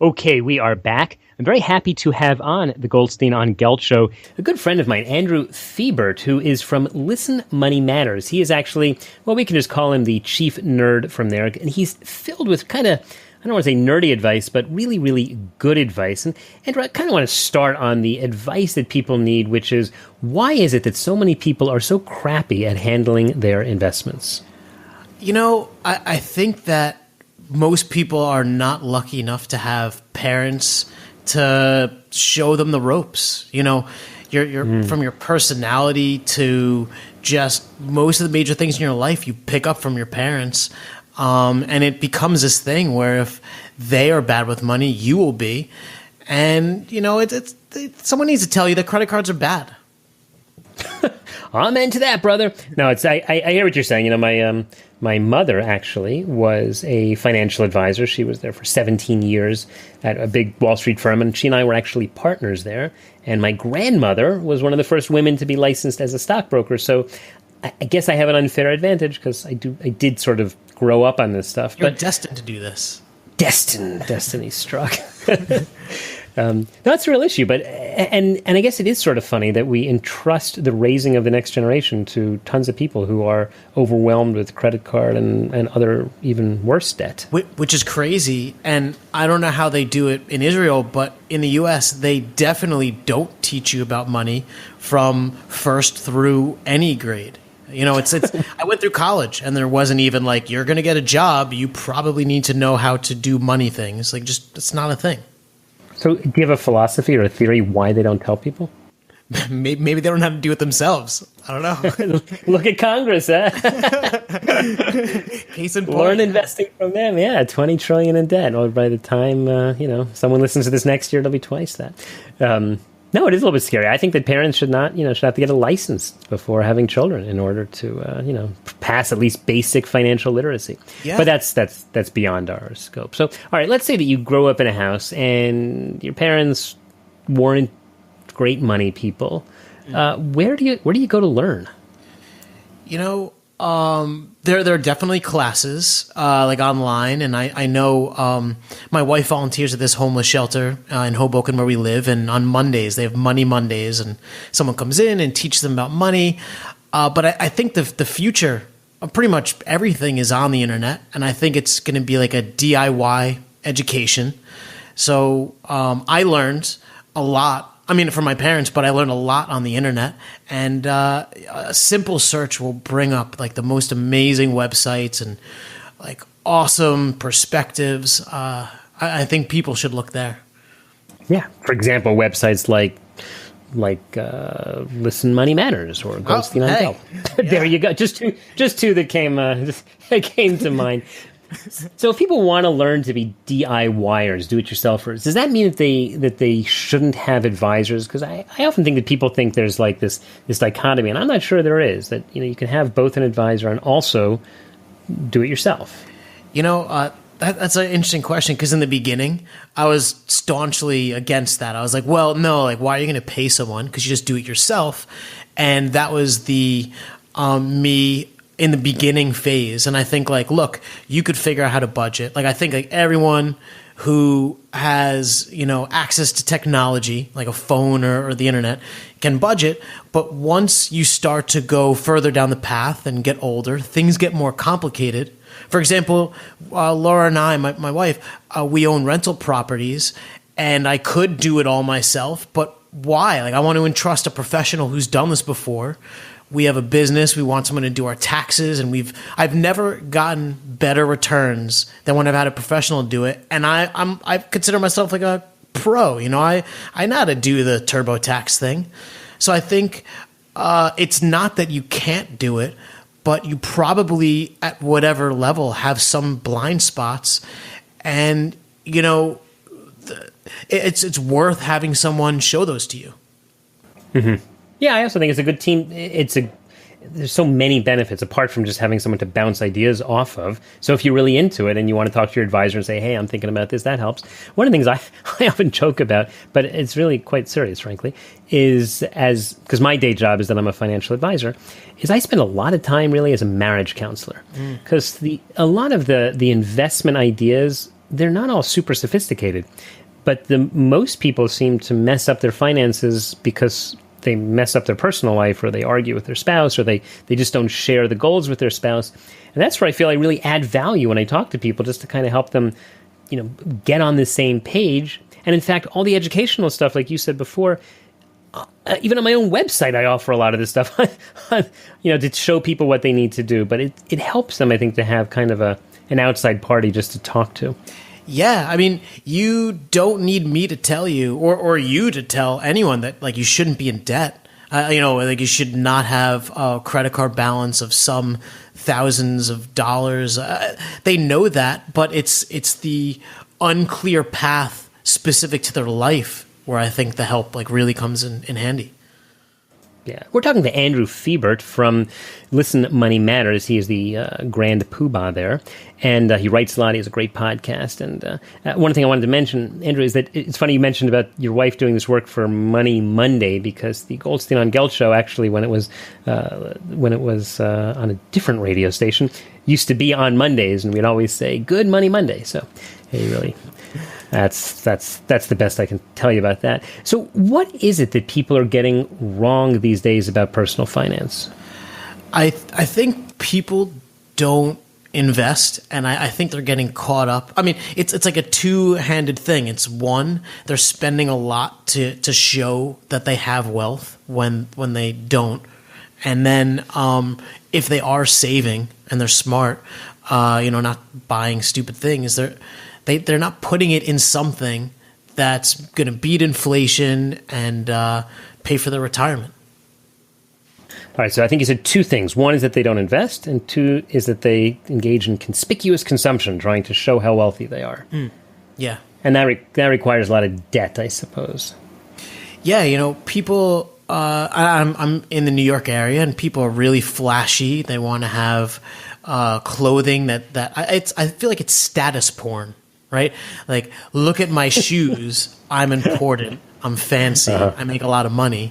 Okay, we are back. I'm very happy to have on the Goldstein on Gelt Show a good friend of mine, Andrew Fiebert, who is from Listen Money Matters. He is actually, well, we can just call him the chief nerd from there. And he's filled with kind of, I don't want to say nerdy advice, but really, really good advice. And Andrew, I kind of want to start on the advice that people need, which is, why is it that so many people are so crappy at handling their investments? You know, I think that most people are not lucky enough to have parents to show them the ropes. You know, from your personality to just most of the major things in your life you pick up from your parents. And it becomes this thing where if they are bad with money, you will be. And, you know, someone needs to tell you that credit cards are bad. I'm into that, brother. No, I hear what you're saying. You know, my mother actually was a financial advisor. She was there for 17 years at a big Wall Street firm, and she and I were actually partners there. And my grandmother was one of the first women to be licensed as a stockbroker. So I guess I have an unfair advantage because I did sort of grow up on this stuff. You're destined to do this. Destiny struck. No, it's a real issue, but and I guess it is sort of funny that we entrust the raising of the next generation to tons of people who are overwhelmed with credit card and other even worse debt. Which is crazy, and I don't know how they do it in Israel, but in the U.S., they definitely don't teach you about money from first through any grade. You know, it's. I went through college, and there wasn't even like, you're going to get a job, you probably need to know how to do money things. Like, just, it's not a thing. So do you have a philosophy or a theory why they don't tell people? Maybe they don't know how to do it themselves. I don't know. Look at Congress, huh? Case in point. Learn investing from them. Yeah, $20 trillion in debt. Or by the time someone listens to this next year, it'll be twice that. No, it is a little bit scary. I think that parents should have to get a license before having children in order to, pass at least basic financial literacy. Yeah. But that's beyond our scope. So, all right, let's say that you grow up in a house and your parents weren't great money people. Where do you go to learn? You know, there are definitely classes like online, and I know my wife volunteers at this homeless shelter in Hoboken where we live, and on Mondays they have Money Mondays, and someone comes in and teaches them about money. But I think the future of pretty much everything is on the internet, and I think it's going to be like a DIY education. So I learned a lot. I mean, from my parents, but I learned a lot on the internet, and a simple search will bring up like the most amazing websites and like awesome perspectives. I think people should look there. Yeah. For example, websites like Listen Money Matters or Goldstein on Gelt. There you go. Just two that came to mind. So if people want to learn to be DIYers, do-it-yourselfers, does that mean that they shouldn't have advisors? Because I often think that people think there's like this dichotomy, and I'm not sure there is, that you can have both an advisor and also do it yourself. You know, that's an interesting question, because in the beginning, I was staunchly against that. I was like, well, no, like, why are you going to pay someone? Because you just do it yourself. And that was the me in the beginning phase. And I think like, look, you could figure out how to budget. Like, I think like everyone who has, access to technology, like a phone or the internet, can budget. But once you start to go further down the path and get older, things get more complicated. For example, Laura and I, my wife, we own rental properties, and I could do it all myself, but why? Like, I want to entrust a professional who's done this before. We have a business. We want someone to do our taxes, and I've never gotten better returns than when I've had a professional do it. And I consider myself like a pro. I know how to do the TurboTax thing. So I think it's not that you can't do it, but you probably at whatever level have some blind spots, and it's worth having someone show those to you. Mm-hmm. Yeah, I also think it's a good team. There's so many benefits apart from just having someone to bounce ideas off of. So if you're really into it and you want to talk to your advisor and say, hey, I'm thinking about this, that helps. One of the things I often joke about, but it's really quite serious, frankly, is because my day job is that I'm a financial advisor, is I spend a lot of time really as a marriage counselor. Because a lot of the investment ideas they're not all super sophisticated. But most people seem to mess up their finances because they mess up their personal life, or they argue with their spouse, or they just don't share the goals with their spouse. And that's where I feel I really add value when I talk to people, just to kind of help them, get on the same page. And in fact, all the educational stuff, like you said before, even on my own website, I offer a lot of this stuff, to show people what they need to do. But it helps them, I think, to have kind of an outside party just to talk to. Yeah, I mean, you don't need me to tell you, or you to tell anyone that you shouldn't be in debt. You should not have a credit card balance of some thousands of dollars. They know that, but it's the unclear path specific to their life where I think the help really comes in handy. Yeah, we're talking to Andrew Fiebert from Listen Money Matters. He is the grand poobah there, and he writes a lot. He has a great podcast. And one thing I wanted to mention, Andrew, is that it's funny you mentioned about your wife doing this work for Money Monday, because the Goldstein on Gelt Show, actually, when it was on a different radio station, used to be on Mondays, and we'd always say "Good Money Monday." So, hey, really. That's the best I can tell you about that. So what is it that people are getting wrong these days about personal finance? I think people don't invest, and I think they're getting caught up. I mean, it's like a two-handed thing. It's one, they're spending a lot to show that they have wealth when they don't. And then if they are saving and they're smart, not buying stupid things, they're not putting it in something that's going to beat inflation and pay for their retirement. All right, so I think you said two things. One is that they don't invest, and two is that they engage in conspicuous consumption, trying to show how wealthy they are. Yeah. And that requires a lot of debt, I suppose. Yeah, people... I'm in the New York area, and people are really flashy. They want to have clothing I feel like it's status porn. Right? Like, look at my shoes. I'm important. I'm fancy. I make a lot of money.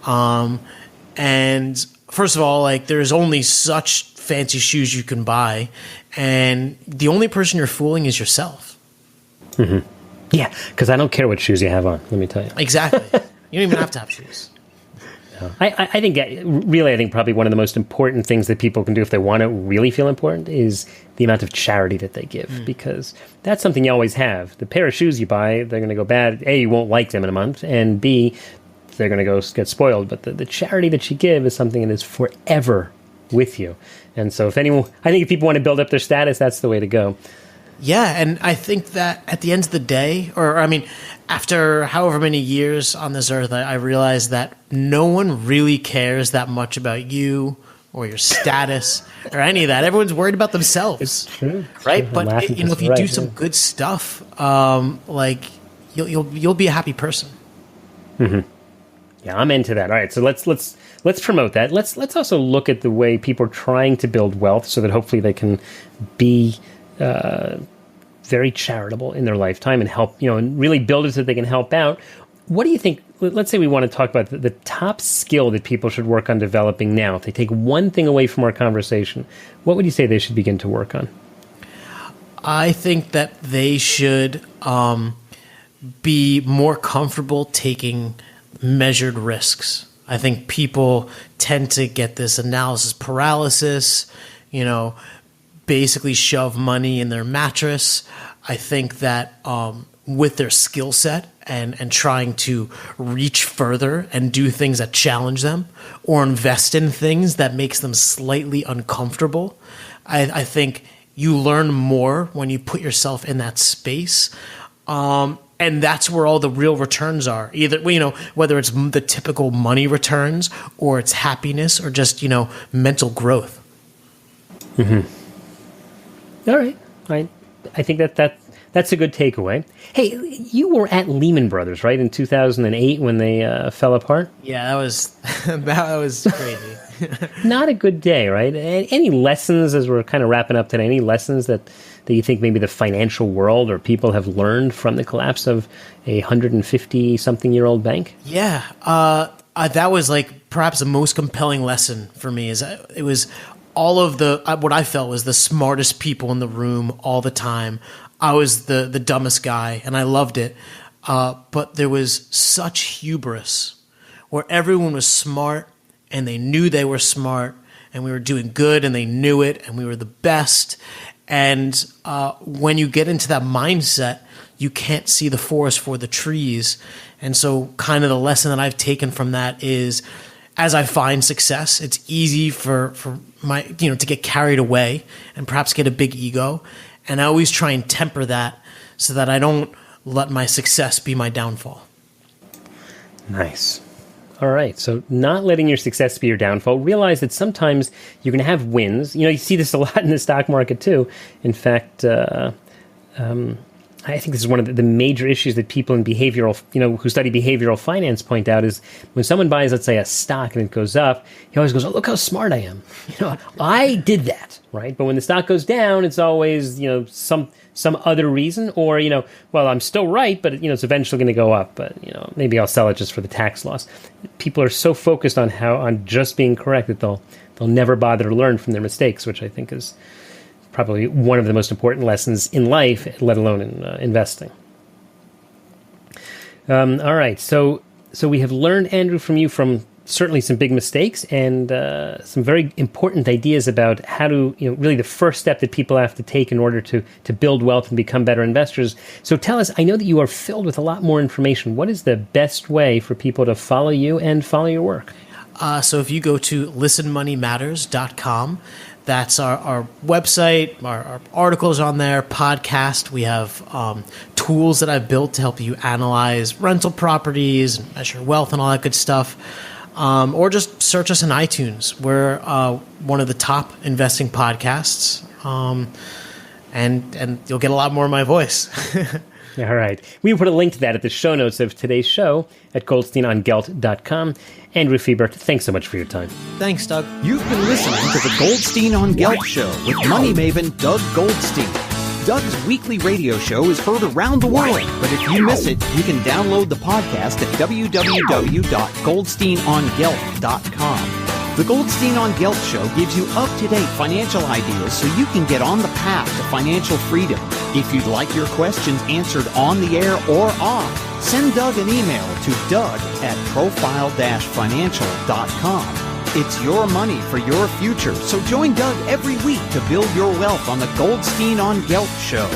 And first of all, there's only such fancy shoes you can buy. And the only person you're fooling is yourself. Mm-hmm. Yeah, because I don't care what shoes you have on, let me tell you. Exactly. You don't even have to have shoes. I think probably one of the most important things that people can do if they want to really feel important is the amount of charity that they give, because that's something you always have. The pair of shoes you buy, they're going to go bad. A, you won't like them in a month, and B, they're going to go get spoiled. But the charity that you give is something that is forever with you. And so I think if people want to build up their status, that's the way to go. Yeah, and I think that at the end of the day, after however many years on this earth, I realized that no one really cares that much about you or your status or any of that. Everyone's worried about themselves. It's true. Right? But if you do some good stuff, you'll be a happy person. Mm-hmm. Yeah, I'm into that. All right, so let's promote that. Let's also look at the way people are trying to build wealth so that hopefully they can be very charitable in their lifetime and help, and really build it so that they can help out. What do you think? Let's say we want to talk about the top skill that people should work on developing now. If they take one thing away from our conversation, what would you say they should begin to work on? I think that they should be more comfortable taking measured risks. I think people tend to get this analysis paralysis, basically shove money in their mattress. I think that with their skill set and trying to reach further and do things that challenge them or invest in things that makes them slightly uncomfortable, I think you learn more when you put yourself in that space. And that's where all the real returns are. Either, whether it's the typical money returns or it's happiness or just, mental growth. Mm-hmm. All right. I think that's a good takeaway. Hey, you were at Lehman Brothers, right, in 2008 when they fell apart? Yeah, that was crazy. Not a good day, right? Any lessons, as we're kind of wrapping up today, any lessons that you think maybe the financial world or people have learned from the collapse of a 150-something-year-old bank? Yeah. That was perhaps the most compelling lesson for me. It was all of what I felt was the smartest people in the room all the time, I was the dumbest guy, and I loved it. But there was such hubris where everyone was smart, and they knew they were smart, and we were doing good, and they knew it, and we were the best. And when you get into that mindset, you can't see the forest for the trees. And so kind of the lesson that I've taken from that is, as I find success, it's easy for my, to get carried away and perhaps get a big ego. And I always try and temper that so that I don't let my success be my downfall. Nice. All right. So not letting your success be your downfall. Realize that sometimes you're going to have wins. You see this a lot in the stock market too. In fact, I think this is one of the major issues that people in behavioral, who study behavioral finance point out is when someone buys, let's say, a stock and it goes up, he always goes, "Oh, look how smart I am. I did that," right? But when the stock goes down, it's always, some other reason, or, well, I'm still right, but, it's eventually going to go up, but, maybe I'll sell it just for the tax loss. People are so focused on just being correct that they'll never bother to learn from their mistakes, which I think is probably one of the most important lessons in life, let alone in investing. All right, so we have learned, Andrew, from you from certainly some big mistakes and some very important ideas about how to, really the first step that people have to take in order to build wealth and become better investors. So tell us, I know that you are filled with a lot more information. What is the best way for people to follow you and follow your work? So if you go to listenmoneymatters.com, that's our website, our articles on there, podcast. We have tools that I've built to help you analyze rental properties, measure wealth, and all that good stuff. Or just search us in iTunes. We're one of the top investing podcasts, and you'll get a lot more of my voice. All right. We will put a link to that at the show notes of today's show at goldsteinongelt.com. Andrew Fiebert, thanks so much for your time. Thanks, Doug. You've been listening to the Goldstein on Gelt Show with money maven Doug Goldstein. Doug's weekly radio show is heard around the world, but if you miss it, you can download the podcast at www.goldsteinongelt.com. The Goldstein on Gelt Show gives you up-to-date financial ideas so you can get on the path to financial freedom. If you'd like your questions answered on the air or off, send Doug an email to doug@profile-financial.com. It's your money for your future, so join Doug every week to build your wealth on the Goldstein on Gelt Show.